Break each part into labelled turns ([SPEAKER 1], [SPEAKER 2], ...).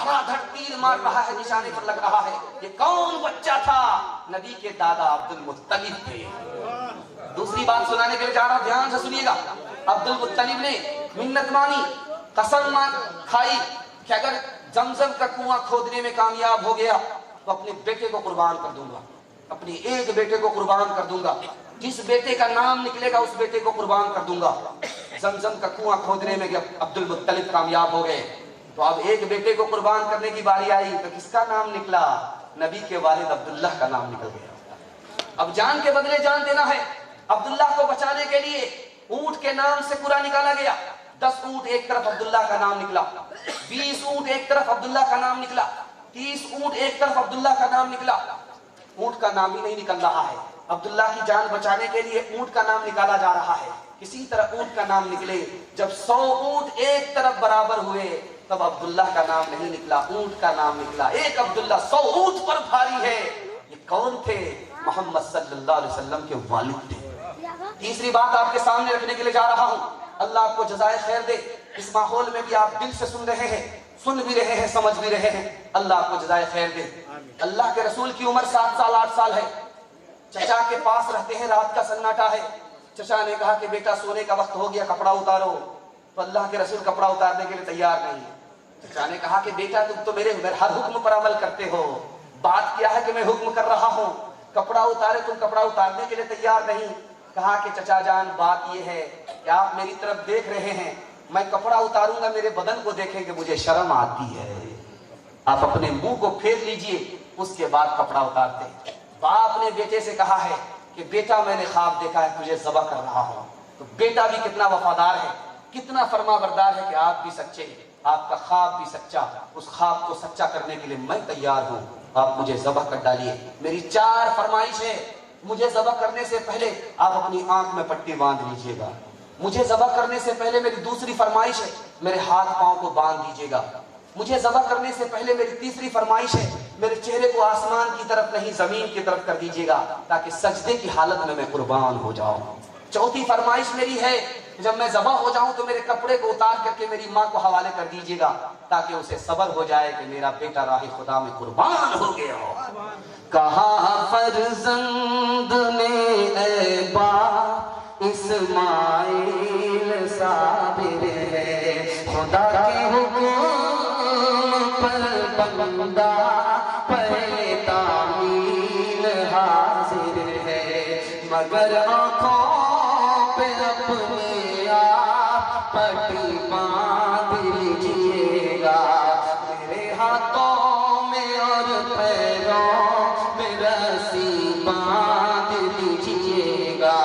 [SPEAKER 1] धड़ाधड़ तीर मार रहा है, निशाने पर लग रहा है। ये कौन बच्चा था? नबी के दादा अब्दुल मुत्तलिब थे। दूसरी बात सुनाने के लिए जा रहा हूं, ध्यान से सुनिएगा। अब्दुल मुत्तलिब ने मिन्नत मानी, कसम खाई कि अगर जमजम का कुआं खोदने में कामयाब हो गया तो अपने बेटे को कुर्बान कर दूंगा, अपने एक बेटे को कुर्बान कर दूंगा, जिस बेटे का नाम निकलेगा उस बेटे को कुर्बान कर दूंगा। जमजम का कुआं खोदने में अब्दुल मुत्तलिब कामयाब हो गए, तो अब एक बेटे को कुर्बान करने की बारी आई, तो किसका नाम निकला? नबी के वालिद अब्दुल्लाह का नाम निकल गया। अब जान के बदले जान देना है। अब्दुल्लाह को बचाने के लिए ऊंट के नाम से पूरा निकाला गया। 10 ऊंट एक तरफ अब्दुल्लाह का नाम निकला, 20 ऊंट एक तरफ अब्दुल्लाह का नाम निकला, 30 ऊंट एक तरफ अब्दुल्लाह का नाम निकला। ऊंट का नाम ही नहीं निकल रहा है। अब्दुल्लाह की जान बचाने के लिए ऊंट का नाम निकाला जा रहा है, किसी तरह ऊंट का नाम निकले। जब 100 ऊंट एक तरफ बराबर हुए तब अब्दुल्लाह का नाम नहीं निकला, ऊंट का नाम निकला। एक अब्दुल्लाह 100 ऊंट पर भारी है। ये कौन थे? मोहम्मद सल्लल्लाहु अलैहि वसल्लम के वालिद थे। तीसरी बात आपके सामने रखने के लिए जा रहा हूं, अल्लाह आपको जज़ाए खैर दे। इस माहौल में भी आप दिल से सुन रहे हैं, सुन भी रहे हैं, समझ भी रहे हैं, अल्लाह आपको जज़ाए खैर दे। अल्लाह के रसूल की उम्र 7 साल 8 साल है। चचा के पास रहते हैं, रात का सन्नाटा है। चचा ने कहा कि बेटा सोने का वक्त हो गया, कपड़ा उतारो। तो अल्लाह के रसूल कपड़ा उतारने के लिए तैयार नहीं। चचा ने कहा कि बेटा तुम तो मेरे हर हुक्म पर अमल करते हो, बात क्या है कि मैं हुक्म कर रहा हूँ, कपड़ा उतारे, तुम कपड़ा उतारने के लिए तैयार नहीं। कहा कि चचा जान बात यह है कि आप मेरी तरफ देख रहे हैं, मैं कपड़ा उतारूंगा, मेरे बदन को देखेंगे, मुझे शर्म आती है। आप अपने मुंह को फेर लीजिए, उसके बाद कपड़ा उतारते। बाप ने बेटे से कहा है कि बेटा मैंने ख्वाब देखा है, तुझे ज़बह कर रहा हूं। तो बेटा भी कितना वफादार है, कितना फरमाबरदार है कि आप भी सच्चे, आपका ख्वाब भी सच्चा, उस ख्वाब को सच्चा करने के लिए मैं तैयार हूं, आप मुझे ज़बह कर डालिए। मेरी 4 फरमाइश है। मुझे ज़बह करने से पहले आप अपनी आंख में पट्टी बांध लीजिएगा। मुझे ज़बह करने से पहले मेरी दूसरी फरमाइश है, मेरे हाथ पांव को बांध दीजिएगा। मुझे ज़बह करने से पहले मेरी तीसरी फरमाइश है, मेरे चेहरे को आसमान की तरफ नहीं ज़मीन की तरफ कर दीजिएगा, ताकि सजदे की हालत में मैं कुर्बान हो जाऊं। चौथी फरमाइश मेरी है, जब मैं ज़बह हो जाऊं तो मेरे कपड़े को उतार करके मेरी माँ को हवाले कर दीजिएगा, ताकि उसे सब्र हो जाए कि मेरा बेटा राह खुदा में कुर्बान हो गया हो। कहा फर्जंद ने ऐ बाप इस्माइल साबिर है, खुदा के हुक्म पर बंदा पे तामील हाजिर है, मगर आँखों पे अपने आप पट्टी बांध लीजिएगा। मेरे हाथों में और पैरों में रस्सी बांध लीजिएगा।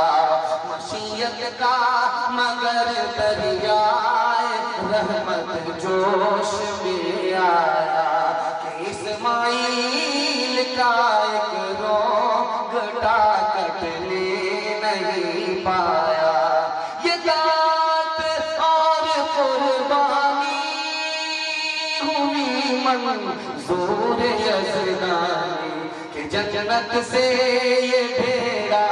[SPEAKER 1] मशीयत का मगर दरियाए रहमत जोश में आया कि इस्माइल का एक रोग कटने नहीं पाया। ये दात और कुर्बानी हुई मंजूर यज़दानी कि जन्नत से ये भेड़ा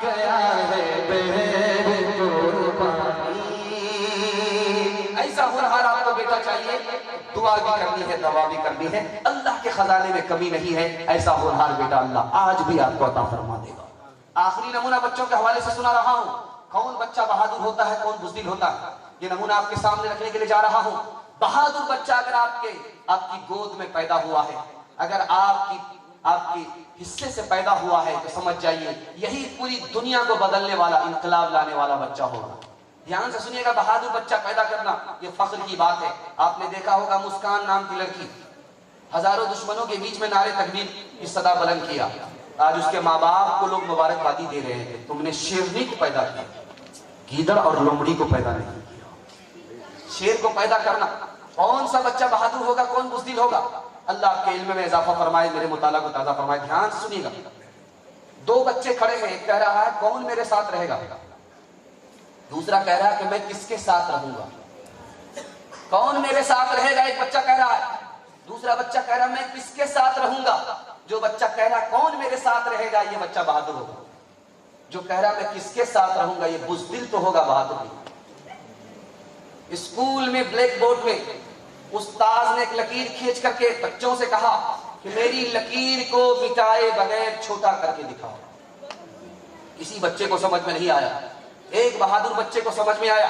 [SPEAKER 1] गया है बहर कुर्बानी। ऐसा हुनर आपको बेटा चाहिए, दुआ भी करनी है, दवा भी करनी है, अल्लाह के खजाने में कमी नहीं है। ऐसा होनहार बेटा अल्लाह आज भी आपको अता फरमा देगा। आखिरी नमूना बच्चों के हवाले से सुना रहा हूं, कौन बच्चा बहादुर होता है, कौन बुज़दिल होता है, ये नमूना आपके सामने रखने के लिए जा रहा हूं। बहादुर बच्चा अगर आपकी गोद में पैदा हुआ है, अगर आपकी हिस्से से पैदा हुआ है, तो समझ जाइए यही पूरी दुनिया को बदलने वाला, इनकलाब लाने वाला बच्चा होगा। ध्यान से सुनिएगा, बहादुर बच्चा पैदा करना ये फख्र की बात है। आपने देखा होगा मुस्कान नाम की लड़की हजारों दुश्मनों के बीच में नारे तकबीर की सदा बुलंद किया। आज उसके माँ बाप को लोग मुबारकबादी दे रहे हैं, तुमने शेरनी को पैदा किया, गीदड़ और लोमड़ी को पैदा नहीं किया। शेर को पैदा करना, कौन सा बच्चा बहादुर होगा, कौन बुज़दिल होगा? अल्लाह आपके इल्म में इजाफा फरमाए, मेरे मुताला को ताज़ा फरमाए। ध्यान से सुनिएगा, 2 बच्चे खड़े हैं, एक कह रहा है कौन मेरे साथ रहेगा, दूसरा कह रहा है कि मैं किसके साथ रहूंगा। कौन मेरे साथ रहेगा, एक बच्चा कह रहा है, दूसरा बच्चा कह रहा है मैं किसके साथ रहूंगा। जो बच्चा कह रहा है कौन मेरे साथ रहेगा, ये बच्चा बहादुर होगा। जो कह रहा है मैं किसके साथ रहूंगा, ये बुज़दिल तो होगा, बहादुर नहीं। स्कूल में ब्लैक बोर्ड में उस्ताद ने एक लकीर खींच करके बच्चों से कहा कि मेरी लकीर को मिटाए बगैर छोटा करके दिखाओ। किसी बच्चे को समझ में नहीं आया, एक बहादुर बच्चे को समझ में आया।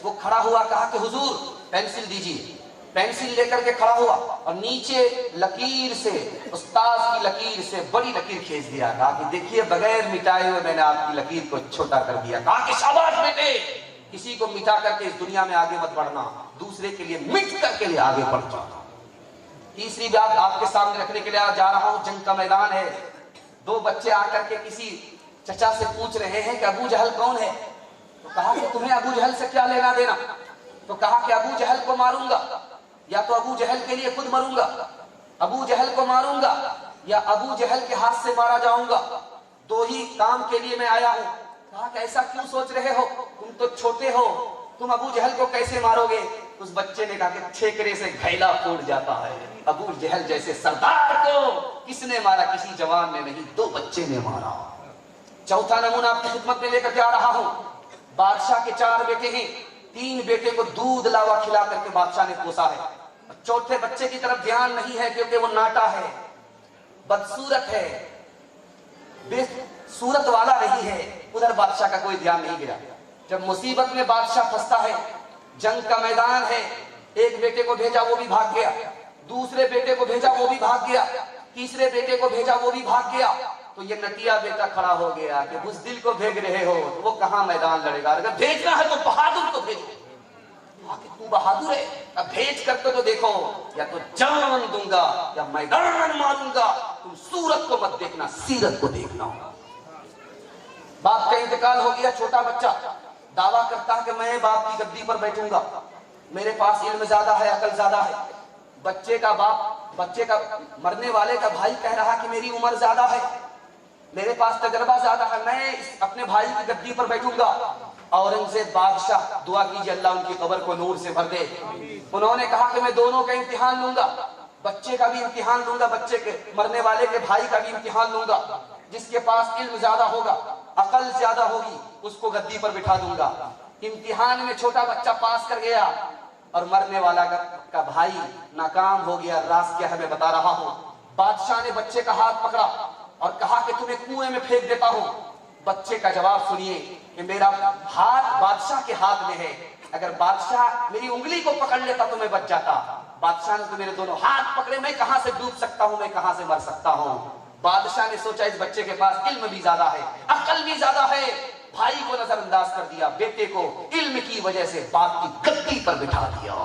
[SPEAKER 1] वो खड़ा हुआ, कहा कि हुजूर पेंसिल दीजिए। पेंसिल लेकर के खड़ा हुआ और नीचे लकीर से, उस्ताद की लकीर से बड़ी लकीर खींच दिया। कहा कि देखिए बगैर मिटाए हुए मैंने आपकी लकीर को छोटा कर दिया। कहा कि शाबाश बेटे, किसी को मिटा करके इस दुनिया में आगे मत बढ़ना, दूसरे के लिए मिट करके लिए आगे बढ़ जाओ। तीसरी बात आपके सामने रखने के लिए जा रहा हूं, जंग का मैदान है। दो बच्चे आकर के किसी चचा से पूछ रहे हैं कि अबू जहल कौन है। तो कहा कि तुम्हें अबू जहल से क्या लेना देना। तो कहा कि अबू जहल को मारूंगा, या तो अबू जहल के लिए खुद मरूंगा, अबू जहल को मारूंगा या अबू जहल के हाथ से मारा जाऊंगा, दो ही काम के लिए मैं आया हूं। कहा कि ऐसा क्यों सोच रहे हो, तुम तो छोटे हो, तुम अबू जहल को कैसे मारोगे। उस बच्चे ने कहा कि ठेकरे से घैला फूट जाता है, अबू जहल जैसे सरदार को किसने मारा, किसी जवान ने नहीं, दो बच्चे ने मारा। चौथा नमूना आपकी खिदमत में लेकर जा रहा हूं। बादशाह के 4 बेटे हैं, 3 बेटे को दूध लावा खिला करके बादशाह ने पोसा है। चौथे बच्चे की तरफ ध्यान नहीं है क्योंकि वो नाटा है, बदसूरत है, सूरत वाला नहीं है। उधर बादशाह का कोई ध्यान नहीं गिरा। जब मुसीबत में बादशाह फंसता है, जंग का मैदान है, एक बेटे को भेजा वो भी भाग गया, दूसरे बेटे को भेजा वो भी भाग गया, तीसरे बेटे को भेजा वो भी भाग गया। तो ये नटिया बेटा खड़ा हो गया कि बुज़दिल को भेज रहे हो तो वो कहां मैदान लड़ेगा, अगर भेजना है तो बहादुर को भेजो। तू बहादुर है, अब भेज करके तो देखो, या तो जान दूंगा या मैदान मारूंगा, तुम सूरत को मत देखना, सीरत को देखना। बाप का इंतकाल हो गया, छोटा बच्चा दावा करता है कि मैं बाप की गद्दी पर बैठूंगा, मेरे पास इल्म ज्यादा है, अकल ज्यादा है। बच्चे का बाप, बच्चे का मरने वाले का भाई कह रहा कि मेरी उम्र ज्यादा है, मेरे पास तजर्बा ज्यादा है, मैं अपने भाई की गद्दी पर बैठूंगा। औरंगजेब बादशाह, दुआ कीजिए अल्लाह उनकी कब्र को नूर से भर दे। उन्होंने कहा कि मैं दोनों का इम्तिहान लूंगा, बच्चे का भी इम्तिहान लूंगा, बच्चे के मरने वाले के भाई का भी इम्तिहान लूंगा। जिसके पास इल्म ज्यादा होगा, अकल ज्यादा होगी, उसको गद्दी पर बिठा दूंगा। इम्तिहान में छोटा बच्चा पास कर गया और मरने वाला का भाई नाकाम हो गया। राज क्या है मैं बता रहा हूं। बादशाह ने बच्चे का हाथ पकड़ा और कहा कि तुम्हें कुएं में फेंक देता हूं। बच्चे का जवाब सुनिए कि मेरा हाथ बादशाह के हाथ में है, अगर बादशाह मेरी उंगली को पकड़ लेता तो मैं बच जाता। बादशाह ने तो मेरे दोनों हाथ पकड़े, मैं कहां से डूब सकता हूं, मैं कहां से मर सकता हूं। बादशाह ने सोचा इस बच्चे के पास इल्म भी ज्यादा है, अकल भी ज्यादा है, भाई को नजरअंदाज कर दिया, बेटे को इल्म की वजह से बाप की गद्दी पर बिठा दिया।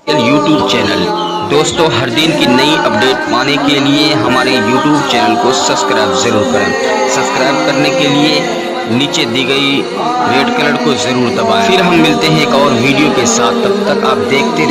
[SPEAKER 2] यूट्यूब चैनल दोस्तों, हर दिन की नई अपडेट पाने के लिए हमारे यूट्यूब चैनल को सब्सक्राइब जरूर करें। सब्सक्राइब करने के लिए नीचे दी गई रेड कलर को जरूर दबाएं। फिर हम मिलते हैं एक और वीडियो के साथ, तब तक आप देखते